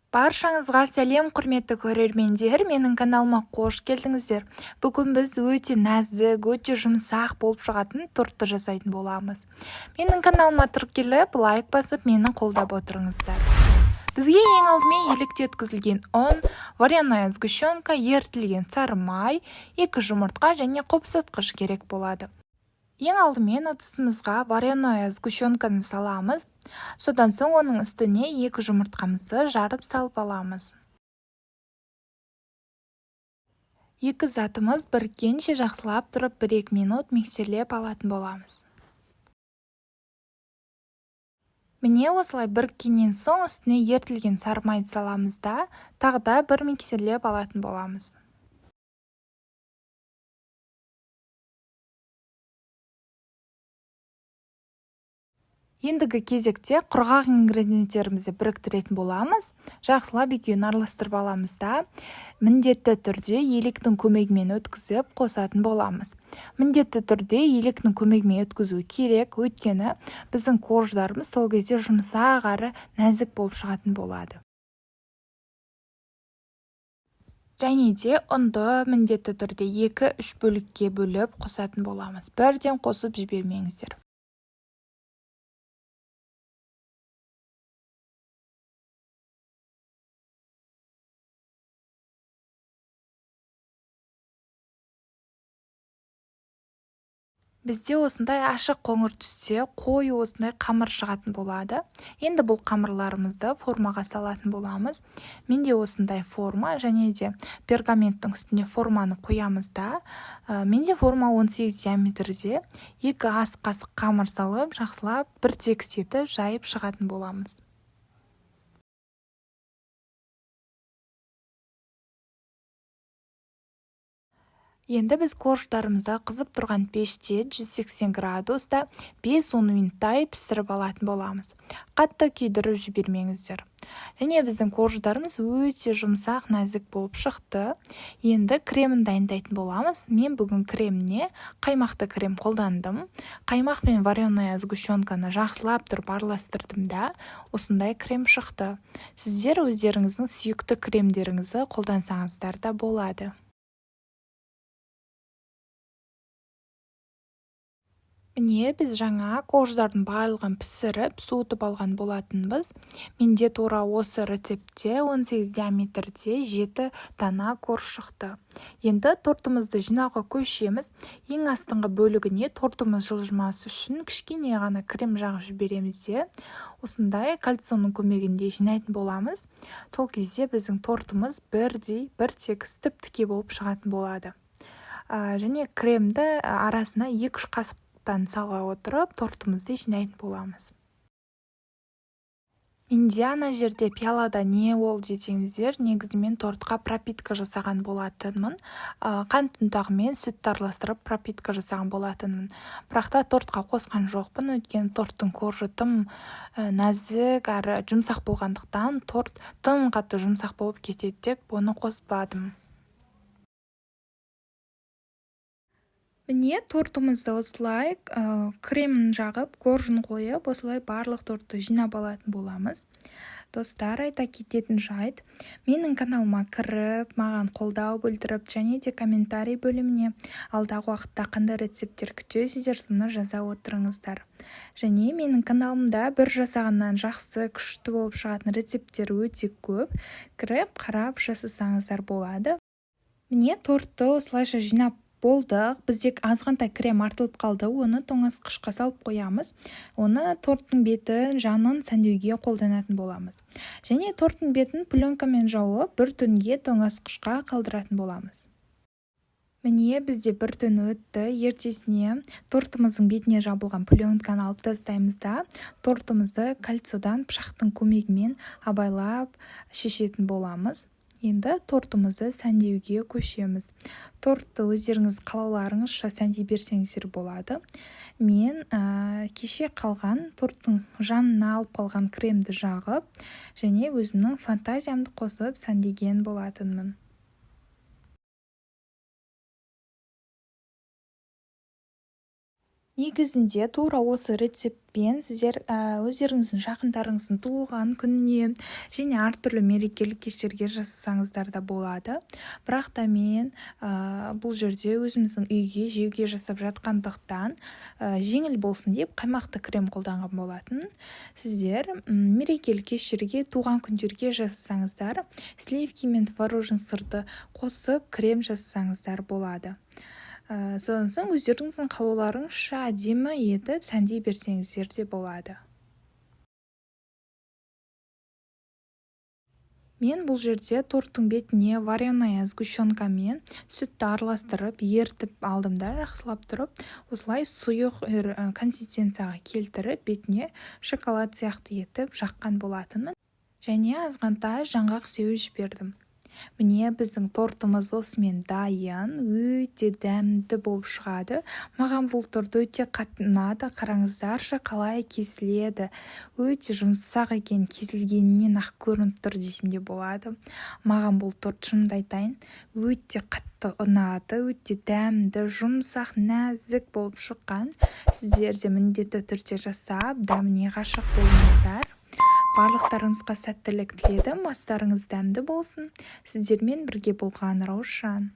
Баршаңызға сәлем, құрметті көрермендер, менің каналыма қош келдіңіздер. Бүгін біз өте нәзік, өте жұмсақ болып шығатын тортты жасайтын боламыз. Менің каналыма тіркеліп, лайк басып, мені қолдап отырыңыздар. Бізге ең алдымен елікте өткізілген ұн, вареная сгущенка, ерітілген сары май, 2 жұмыртқа және қопсытқыш керек болады. Ең алдымен ыдысымызға вареная сгущенканы саламыз. Содан соң оның үстіне 2 жұмыртқамызды жарып салып аламыз. 2 затымыз біріккенше жақсылап тұрып 1-2 минут миксерлеп алатын боламыз. Міне осылай біріккеннен соң үстіне ерітілген сары майды саламыз да, тағы да бір миксерлеп алатын боламыз. Ендігі кезекте құрғақ ингредиенттерімізді біріктіретін боламыз. Жақсылап екеуін араластырып аламыз да, міндетті түрде електің көмегімен өткізіп қосатын боламыз. Міндетті түрде електің көмегімен өткізу керек, өйткені біздің корждарымыз сол кезде жұмсақ әрі нәзік болып шығатын болады. Және де ұнды міндетті түрде 2-3 бөлікке бөліп қосатын боламыз. Бірден қосып жібермеңіздер. Бізде осындай ашық қоңыр түсте қою осындай қамыр шығатын болады. Енді бұл қамырларымызды формаға салатын боламыз. Менде осындай форма, және де пергаменттің үстіне форманы қоямыз да. Менде форма 18 диаметрде 2 ас қасық қамыр салып, жақсылап бір тегіс етіп жайып шығатын боламыз. Енді біз корждарымызды қызып тұрған пеште 180 градуста 5-10 минуттай пісіріп алатын боламыз. Қатты күйдіріп жібермеңіздер. Және біздің корждарымыз өте жұмсақ, нәзік болып шықты. Енді кремін дайындайтын боламыз. Мен бүгін креміне қаймақты крем қолдандым. Қаймақ пен вареная сгущенканы жақсылап тұрып араластырдым да, осындай крем шықты. Сіздер өздеріңіздің сүйікті кремдеріңізді қолдансаңыздар да болады. Міне біз жаңа корждардың барлығын пісіріп, суытып алған болатынбыз. Менде тура осы рецептте 18 диаметрде 7 дана корж шықты. Енді тортымызды жинауға көшеміз. Ең астыңғы бөлігіне тортымыз жылжымасы үшін кішкене ғана крем жағып жібереміз де, осындай кальцияның көмегінде жинайтын боламыз. Сол кезде біздің тортымыз бір тегіс тіп-тіке болып шығатын болады. Және кремді арасына 2-3 қасық сала отырып, тортымызды жинайтын боламыз. Менде ана жерде пиалада не ол десеңіздер, негізімен тортқа пропитка жасаған болатынмын. Қант ұнтағымен сүтті араластырып пропитка жасаған болатынмын. Бірақ та тортқа қосқан жоқпын, өйткені торттың коржы тым нәзік әрі жұмсақ болғандықтан, торт тым қатты жұмсақ болып кетеді деп оны қоспадым. Міне тортымызды осылай кремін жағып, коржын қойып, осылай барлық тортты жинап алатын боламыз. Достар, айта кететін жайт, менің каналыма кіріп, маған қолдау білдіріп, және де комментарий бөліміне алдағы уақытта қандай рецепттер күтесіздер, соны жаза отырыңыздар. Және менің каналымда бір жасағаннан жақсы, күшті болып шығатын рецепттер өте көп. Кіріп, қарап жасасаңыздар болады. Міне тортты осылайша жинап болдық. Бізде азғантай крем артылып қалды, оны тоңазытқышқа салып қоямыз. Оны торттың бетін, жанын сәндеуге қолданатын боламыз. Және торттың бетін пленкамен жауып, бір түнге тоңазытқышқа қалдыратын боламыз. Міне бізде бір түн өтті. Ертесіне тортымыздың бетіне жабылған пленканы алып тастаймыз да, тортымызды кальциядан пышақтың көмегімен абайлап шешетін боламыз. Енді тортымызды сәндеуге көшеміз. Тортты өздеріңіз қалауларыңызша сәндей берсеңіздер болады. Мен кеше қалған торттың жанына алып қалған кремді жағып, және өзімнің фантазиямды қосып сәндеген болатынмын. Негізінде тура осы рецептпен сіздер өздеріңіздің жақындарыңыздың туылған күніне және әртүрлі мерекелік кештерге жасасаңыздар да болады. Бірақ та мен бұл жерде өзіміздің үйге жеуге жасап жатқандықтан жеңіл болсын деп қаймақты крем қолданған болатын. Сіздер мерекелік кештерге, туған күндерге жасасаңыздар, сливки мен творожный сырды қосып крем жасасаңыздар болады. Содан соң өздеріңіздің қалауларыңызша әдемі етіп сәндей берсеңіздер де болады. Мен бұл жерде торттың бетіне вареная сгущенкамен сүтті араластырып, ертіп алдым да жақсылап тұрып, осылай сұйық консистенцияға келтіріп, бетіне шоколад сияқты етіп жаққан болатынмын. Және азғантай жаңғақ сеуіп жібердім. Міне біздің тортымыз осымен дайын, өте дәмді болып шығады. Маған бұл торт өте қатты ұнады. Қараңыздаршы қалай кесіледі. Өте жұмсақ екен, кесілгенінен ақ көрініп тұр десем де болады. Маған бұл торт шынымды айтайын, өте қатты ұнады, өте дәмді, жұмсақ, нәзік болып шыққан. Сіздер де міндетті түрде жасап, дәміне ғашық болыңыздар. Барлықтарыңызға сәттілік тіледім, астарыңыз дәмді болсын. Сіздермен бірге болған Раушан.